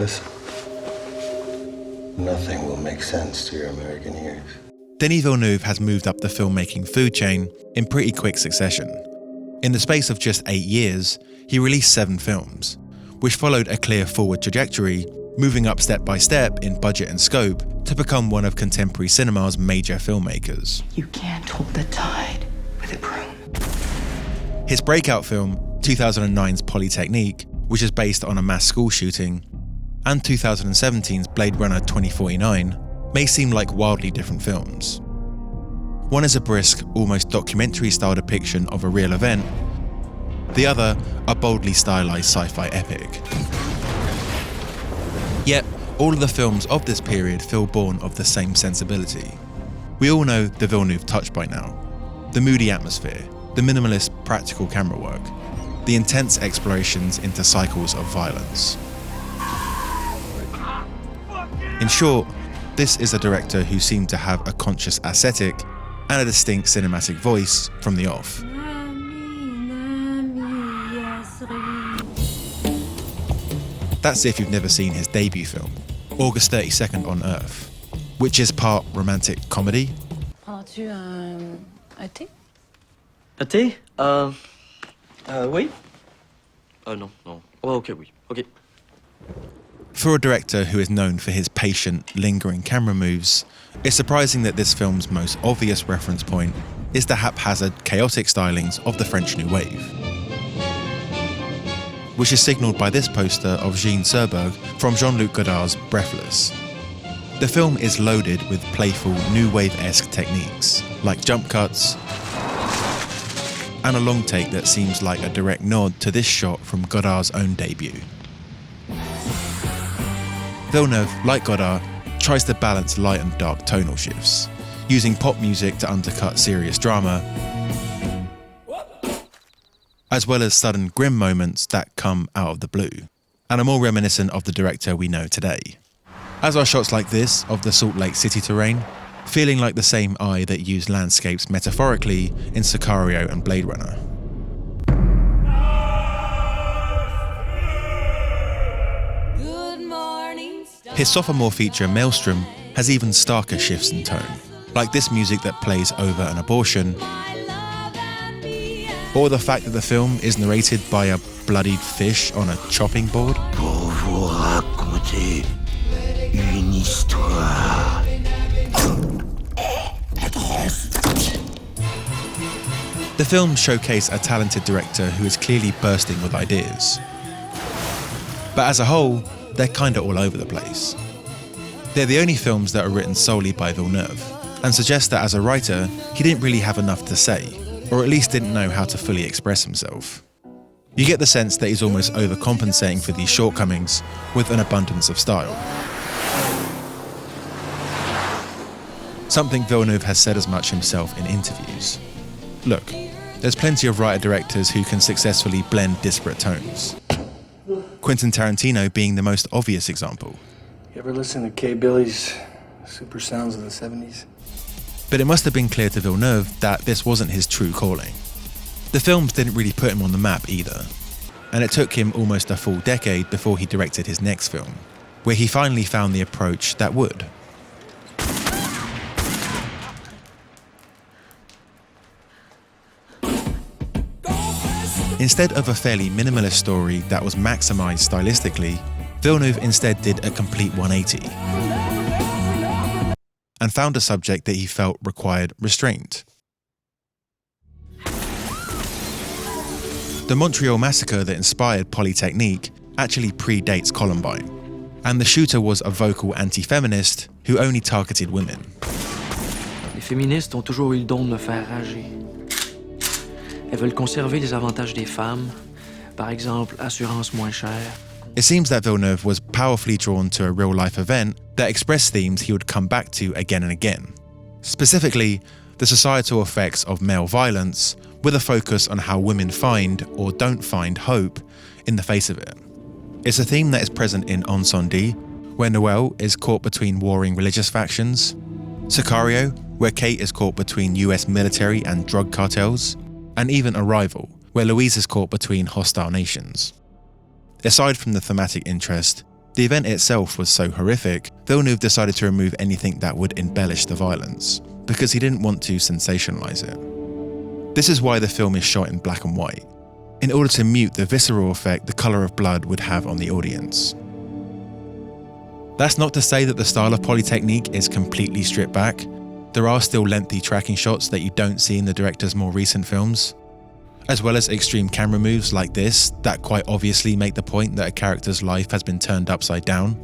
Listen. Nothing will make sense to your American ears. Denis Villeneuve has moved up the filmmaking food chain in pretty quick succession. In the space of just 8 years, he released 7 films, which followed a clear forward trajectory, moving up step by step in budget and scope to become one of contemporary cinema's major filmmakers. You can't hold the tide with a broom. His breakout film, 2009's Polytechnique, which is based on a mass school shooting, and 2017's Blade Runner 2049, may seem like wildly different films. One is a brisk, almost documentary-style depiction of a real event, the other a boldly stylized sci-fi epic. Yet, all of the films of this period feel born of the same sensibility. We all know the Villeneuve touch by now. The moody atmosphere, the minimalist practical camera work, the intense explorations into cycles of violence. In short, this is a director who seemed to have a conscious aesthetic and a distinct cinematic voice from the off. That's if you've never seen his debut film, August 32nd on Earth, which is part romantic comedy. Prends-tu un thé? Un thé? Oui? Non. Oh, okay, oui. Okay. For a director who is known for his patient, lingering camera moves, it's surprising that this film's most obvious reference point is the haphazard, chaotic stylings of the French New Wave, which is signalled by this poster of Jean Serberg from Jean-Luc Godard's Breathless. The film is loaded with playful, New Wave-esque techniques, like jump cuts, and a long take that seems like a direct nod to this shot from Godard's own debut. Villeneuve, like Godard, tries to balance light and dark tonal shifts, using pop music to undercut serious drama, as well as sudden grim moments that come out of the blue, and are more reminiscent of the director we know today. As are shots like this of the Salt Lake City terrain, feeling like the same eye that used landscapes metaphorically in Sicario and Blade Runner. His sophomore feature, Maelstrom, has even starker shifts in tone, like this music that plays over an abortion, or the fact that the film is narrated by a bloodied fish on a chopping board. Pour vous raconter une histoire. The films showcase a talented director who is clearly bursting with ideas. But as a whole, they're kinda all over the place. They're the only films that are written solely by Villeneuve, and suggest that as a writer, he didn't really have enough to say, or at least didn't know how to fully express himself. You get the sense that he's almost overcompensating for these shortcomings with an abundance of style. Something Villeneuve has said as much himself in interviews. Look, there's plenty of writer-directors who can successfully blend disparate tones. Quentin Tarantino being the most obvious example. You ever listen to K. Billy's Super Sounds of the 70s? But it must have been clear to Villeneuve that this wasn't his true calling. The films didn't really put him on the map either, and it took him almost a full decade before he directed his next film, where he finally found the approach that would. Instead of a fairly minimalist story that was maximised stylistically, Villeneuve instead did a complete 180 and found a subject that he felt required restraint. The Montreal Massacre that inspired Polytechnique actually predates Columbine, and the shooter was a vocal anti-feminist who only targeted women. Les féministes ont toujours eu le don de me faire rager. Elles veulent conserver les avantages des femmes, par exemple, assurance moins chère. It seems that Villeneuve was powerfully drawn to a real-life event that expressed themes he would come back to again and again. Specifically, the societal effects of male violence, with a focus on how women find or don't find hope in the face of it. It's a theme that is present in Incendies, where Noelle is caught between warring religious factions, Sicario, where Kate is caught between US military and drug cartels, and even Arrival, where Louise is caught between hostile nations. Aside from the thematic interest, The event itself was so horrific, Villeneuve decided to remove anything that would embellish the violence, because he didn't want to sensationalize it. This is why the film is shot in black and white, in order to mute the visceral effect the colour of blood would have on the audience. That's not to say that the style of Polytechnique is completely stripped back. There are still lengthy tracking shots that you don't see in the director's more recent films, as well as extreme camera moves like this that quite obviously make the point that a character's life has been turned upside down.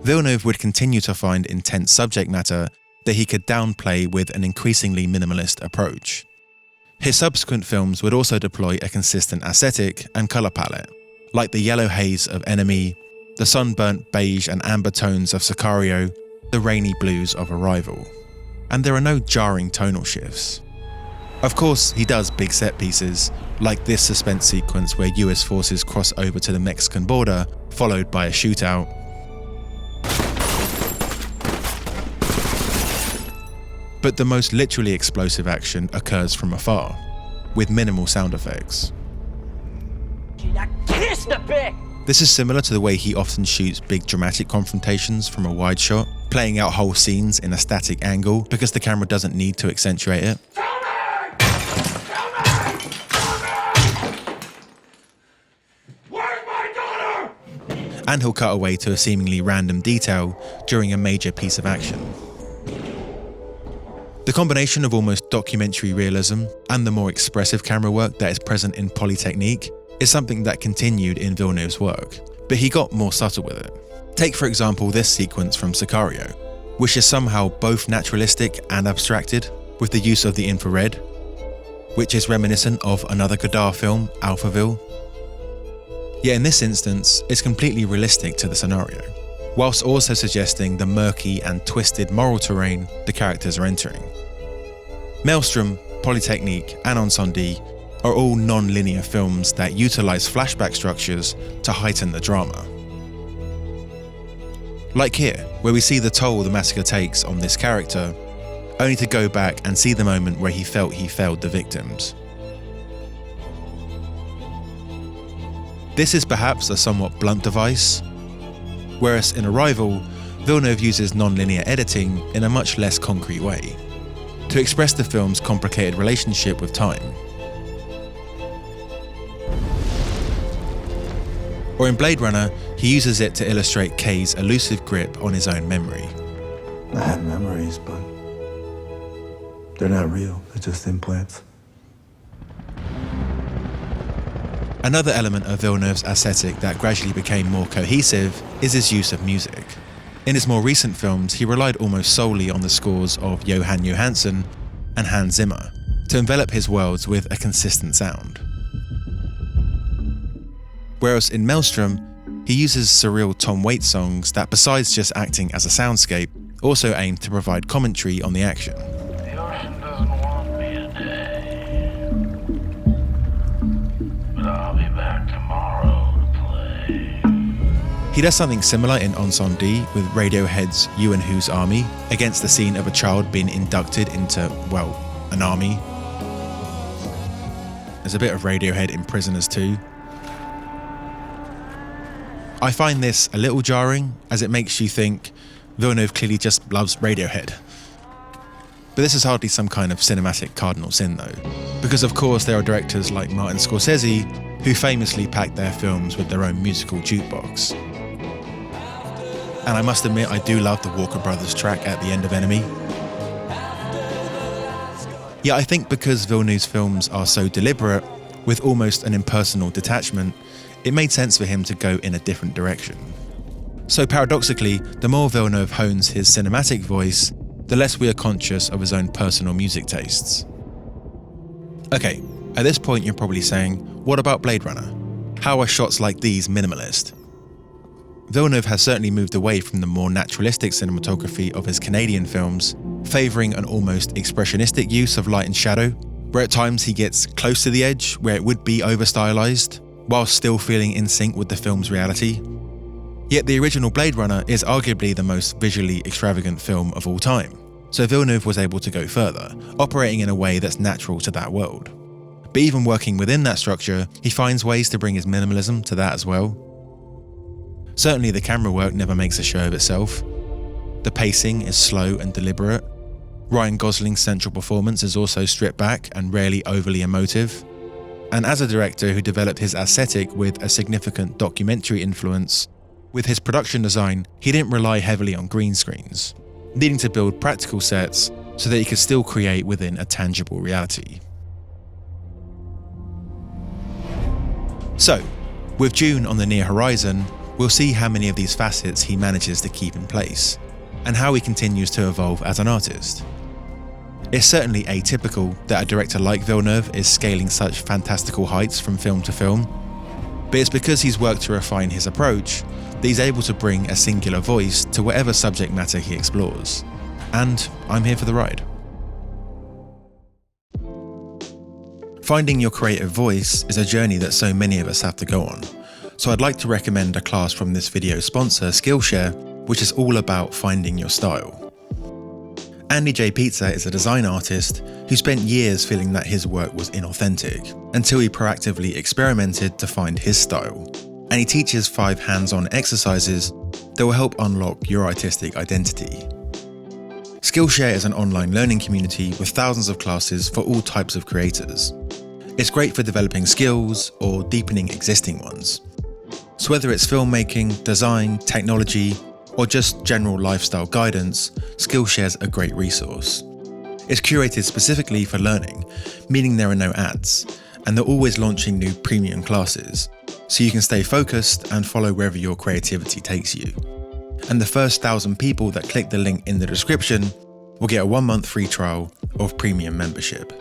Villeneuve would continue to find intense subject matter that he could downplay with an increasingly minimalist approach. His subsequent films would also deploy a consistent aesthetic and colour palette, like the yellow haze of Enemy, the sunburnt beige and amber tones of Sicario, the rainy blues of Arrival. And there are no jarring tonal shifts. Of course, he does big set pieces, like this suspense sequence where US forces cross over to the Mexican border, followed by a shootout. But the most literally explosive action occurs from afar, with minimal sound effects. This is similar to the way he often shoots big dramatic confrontations from a wide shot, playing out whole scenes in a static angle because the camera doesn't need to accentuate it. And he'll cut away to a seemingly random detail during a major piece of action. The combination of almost documentary realism and the more expressive camera work that is present in Polytechnique is something that continued in Villeneuve's work, but he got more subtle with it. Take for example this sequence from Sicario, which is somehow both naturalistic and abstracted, with the use of the infrared, which is reminiscent of another Godard film, Alphaville. Yet in this instance, it's completely realistic to the scenario, whilst also suggesting the murky and twisted moral terrain the characters are entering. Maelstrom, Polytechnique, and Incendies are all non-linear films that utilise flashback structures to heighten the drama. Like here, where we see the toll the massacre takes on this character, only to go back and see the moment where he felt he failed the victims. This is perhaps a somewhat blunt device, whereas in Arrival, Villeneuve uses non-linear editing in a much less concrete way, to express the film's complicated relationship with time. Or in Blade Runner, he uses it to illustrate Kay's elusive grip on his own memory. I had memories, but they're not real, they're just implants. Another element of Villeneuve's aesthetic that gradually became more cohesive is his use of music. In his more recent films, he relied almost solely on the scores of Johan Johansson and Hans Zimmer to envelop his worlds with a consistent sound. Whereas in Maelstrom, he uses surreal Tom Waits songs that, besides just acting as a soundscape, also aim to provide commentary on the action. The ocean doesn't want me today, but I'll be back tomorrow to play. He does something similar in Incendies with Radiohead's You and Whose Army against the scene of a child being inducted into, well, an army. There's a bit of Radiohead in Prisoners too. I find this a little jarring, as it makes you think Villeneuve clearly just loves Radiohead. But this is hardly some kind of cinematic cardinal sin though, because of course there are directors like Martin Scorsese who famously pack their films with their own musical jukebox. And I must admit, I do love the Walker Brothers track at the end of Enemy. Yet I think because Villeneuve's films are so deliberate, with almost an impersonal detachment, it made sense for him to go in a different direction. So paradoxically, the more Villeneuve hones his cinematic voice, the less we are conscious of his own personal music tastes. Okay, at this point you're probably saying, what about Blade Runner? How are shots like these minimalist? Villeneuve has certainly moved away from the more naturalistic cinematography of his Canadian films, favouring an almost expressionistic use of light and shadow, where at times he gets close to the edge where it would be over-stylized, while still feeling in sync with the film's reality. Yet the original Blade Runner is arguably the most visually extravagant film of all time, so Villeneuve was able to go further, operating in a way that's natural to that world. But even working within that structure, he finds ways to bring his minimalism to that as well. Certainly the camera work never makes a show of itself. The pacing is slow and deliberate. Ryan Gosling's central performance is also stripped back and rarely overly emotive. And as a director who developed his aesthetic with a significant documentary influence, with his production design, he didn't rely heavily on green screens, needing to build practical sets so that he could still create within a tangible reality. So, with Dune on the near horizon, we'll see how many of these facets he manages to keep in place, and how he continues to evolve as an artist. It's certainly atypical that a director like Villeneuve is scaling such fantastical heights from film to film, but it's because he's worked to refine his approach that he's able to bring a singular voice to whatever subject matter he explores. And I'm here for the ride. Finding your creative voice is a journey that so many of us have to go on, so I'd like to recommend a class from this video's sponsor, Skillshare, which is all about finding your style. Andy J. Pizza is a design artist who spent years feeling that his work was inauthentic, until he proactively experimented to find his style. And he teaches 5 hands-on exercises that will help unlock your artistic identity. Skillshare is an online learning community with thousands of classes for all types of creators. It's great for developing skills or deepening existing ones. So whether it's filmmaking, design, technology, or just general lifestyle guidance, Skillshare's a great resource. It's curated specifically for learning, meaning there are no ads, and they're always launching new premium classes, so you can stay focused and follow wherever your creativity takes you. And the first 1,000 people that click the link in the description will get a 1-month free trial of premium membership.